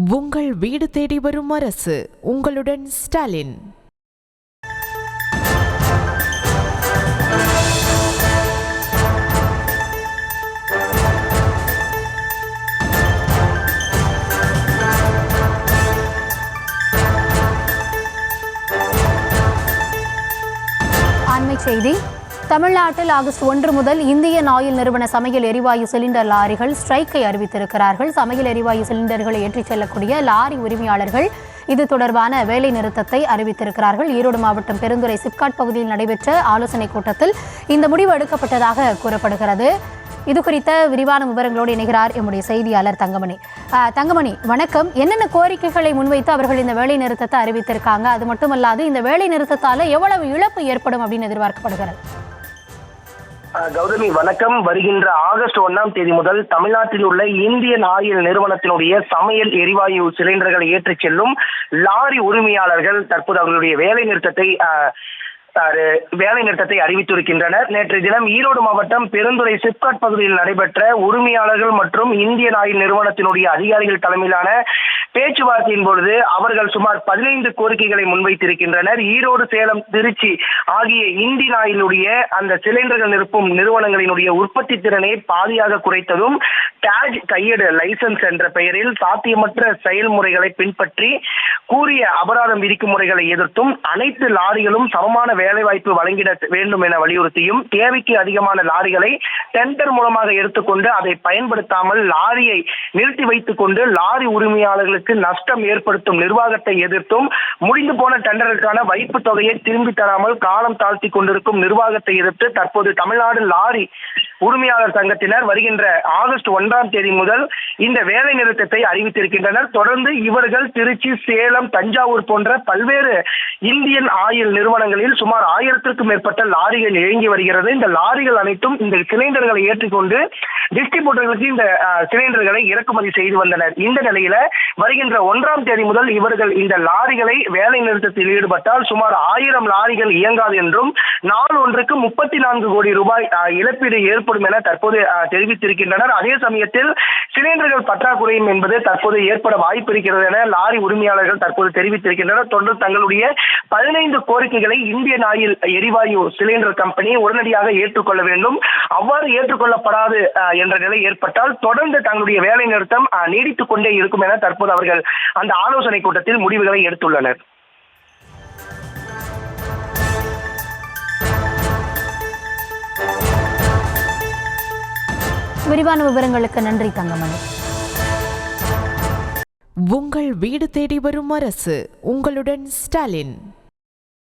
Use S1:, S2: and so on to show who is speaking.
S1: உங்கள் வீடு தேடி வரும் அரசு. உங்களுடன் ஸ்டாலின்.
S2: அண்மைச் செய்தி. தமிழ்நாட்டில் ஆகஸ்ட் 1 முதல் இந்தியன் ஆயில் நிறுவன சமையல் எரிவாயு சிலிண்டர் லாரிகள் ஸ்ட்ரைக்கை அறிவித்திருக்கிறார்கள். சமையல் எரிவாயு சிலிண்டர்களை ஏற்றிச் செல்லக்கூடிய லாரி உரிமையாளர்கள் இது தொடர்பான வேலை நிறுத்தத்தை அறிவித்திருக்கிறார்கள். ஈரோடு மாவட்டம் பெருந்துறை சிப்காட் பகுதியில் நடைபெற்ற ஆலோசனைக் கூட்டத்தில் இந்த முடிவு எடுக்கப்பட்டதாக கூறப்படுகிறது. இது குறித்த விரிவான விவரங்களோடு இணைகிறார் எம்முடைய செய்தியாளர் தங்கமணி. தங்கமணி, வணக்கம். என்னென்ன கோரிக்கைகளை முன்வைத்து அவர்கள் இந்த வேலை நிறுத்தத்தை அறிவித்திருக்காங்க? அது மட்டுமல்லாது இந்த வேலை நிறுத்தத்தால எவ்வளவு இழப்பு ஏற்படும் அப்படின்னு எதிர்பார்க்கப்படுகிறது?
S3: கௌதமி, வணக்கம். வருகின்ற ஆகஸ்ட் 1ஆம் தேதி முதல் தமிழ்நாட்டில் உள்ள இந்தியன் ஆயில் நிறுவனத்தினுடைய சமையல் எரிவாயு சிலிண்டர்களை ஏற்றிச் செல்லும் லாரி உரிமையாளர்கள் தற்போது அவர்களுடைய வேலை நிறுத்தத்தை அறிவித்திருக்கின்றனர். நேற்றைய தினம் ஈரோடு மாவட்டம் பெருந்துறை சிப்காட் பகுதியில் நடைபெற்ற உரிமையாளர்கள் மற்றும் இந்தியன் ஆயில் நிறுவனத்தினுடைய அதிகாரிகள் தலைமையிலான பேச்சுவார்த்தையின் பொழுது அவர்கள் சுமார் 15 கோரிக்கைகளை முன்வைத்திருக்கின்றனர். ஈரோடு, சேலம், திருச்சி ஆகிய இந்தியன் ஆயிலுடைய அந்த சிலிண்டர்கள் நிரப்பும் நிறுவனங்களினுடைய உற்பத்தி திறனை பாதியாக குறைத்ததும், டாஜ் கையேடு லைசன்ஸ் என்ற பெயரில் சாத்தியமற்ற செயல்முறைகளை பின்பற்றி கூறிய அபராதம் விதிக்கும் முறைகளை எதிர்த்தும், அனைத்து லாரிகளும் சமமான வேலைவாய்ப்பு வழங்கிட வேண்டும் என வலியுறுத்தியும், தேவைக்கு அதிகமான லாரிகளை டெண்டர் மூலமாக எடுத்துக்கொண்டு அதை பயன்படுத்தாமல் லாரியை நிறுத்தி வைத்துக் கொண்டு லாரி உரிமையாளர்களுக்கு நஷ்டம் ஏற்படுத்தும் நிர்வாகத்தை எதிர்த்தும், முடிந்து போன டெண்டருக்கான வைப்பு தொகையை திரும்பி தராமல் காலம் தாழ்த்தி கொண்டிருக்கும் நிர்வாகத்தை எதிர்த்து தற்போது தமிழ்நாடு லாரி உரிமையாளர் சங்கத்தினர் வருகின்ற ஆகஸ்ட் 1ஆம் தேதி முதல் இந்த வேலை நிறுத்தத்தை அறிவித்திருக்கின்றனர். தொடர்ந்து இவர்கள் திருச்சி, சேலம், தஞ்சாவூர் போன்ற பல்வேறு இந்தியன் ஆயில் நிறுவனங்களில் சுமார் 1000க்கும் மேற்பட்ட லாரிகள் இயங்கி வருகிறது. இந்த லாரிகள் அனைத்தும் இந்த சிலிண்டர்களை ஏற்றிக்கொண்டு டிஸ்ட்ரிபியூட்டர்களுக்கு இந்த சிலிண்டர்களை இறக்குமதி செய்து வந்தனர். இந்த நிலையில வருகின்ற 1ஆம் தேதி முதல் இவர்கள் இந்த லாரிகளை வேலை நிறுத்தத்தில் ஈடுபட்டால் சுமார் 1000 லாரிகள் இயங்காது என்றும், நாள் ஒன்றுக்கு 34 கோடி ரூபாய் இழப்பீடு ஏற்படும் என தற்போது தெரிவித்திருக்கின்றனர். அதே சமயத்தில் சிலிண்டர்கள் பற்றாக்குறையும் என்பது தற்போது ஏற்பட வாய்ப்பு இருக்கிறது என லாரி உரிமையாளர்கள் தற்போது தெரிவித்திருக்கின்றனர். தொடர்ந்து தங்களுடைய 15 கோரிக்கைகளை இந்தியன் ஆயில் எரிவாயு சிலிண்டர் கம்பெனி உடனடியாக ஏற்றுக்கொள்ள வேண்டும். அவ்வாறு ஏற்றுக்கொள்ளப்படாது என்ற நிலை ஏற்பட்டால் தொடர்ந்து தங்களுடைய வேலை நிறுத்தம் நீடித்துக் கொண்டே இருக்கும் என தற்போது அவர்கள் அந்த ஆலோசனை கூட்டத்தில் முடிவுகளை எடுத்துள்ளனர்.
S2: விரிவான விவரங்களுக்கு நன்றி தங்கமணி.
S1: உங்கள் வீடு தேடி வரும் அரசு. உங்களுடன் ஸ்டாலின்.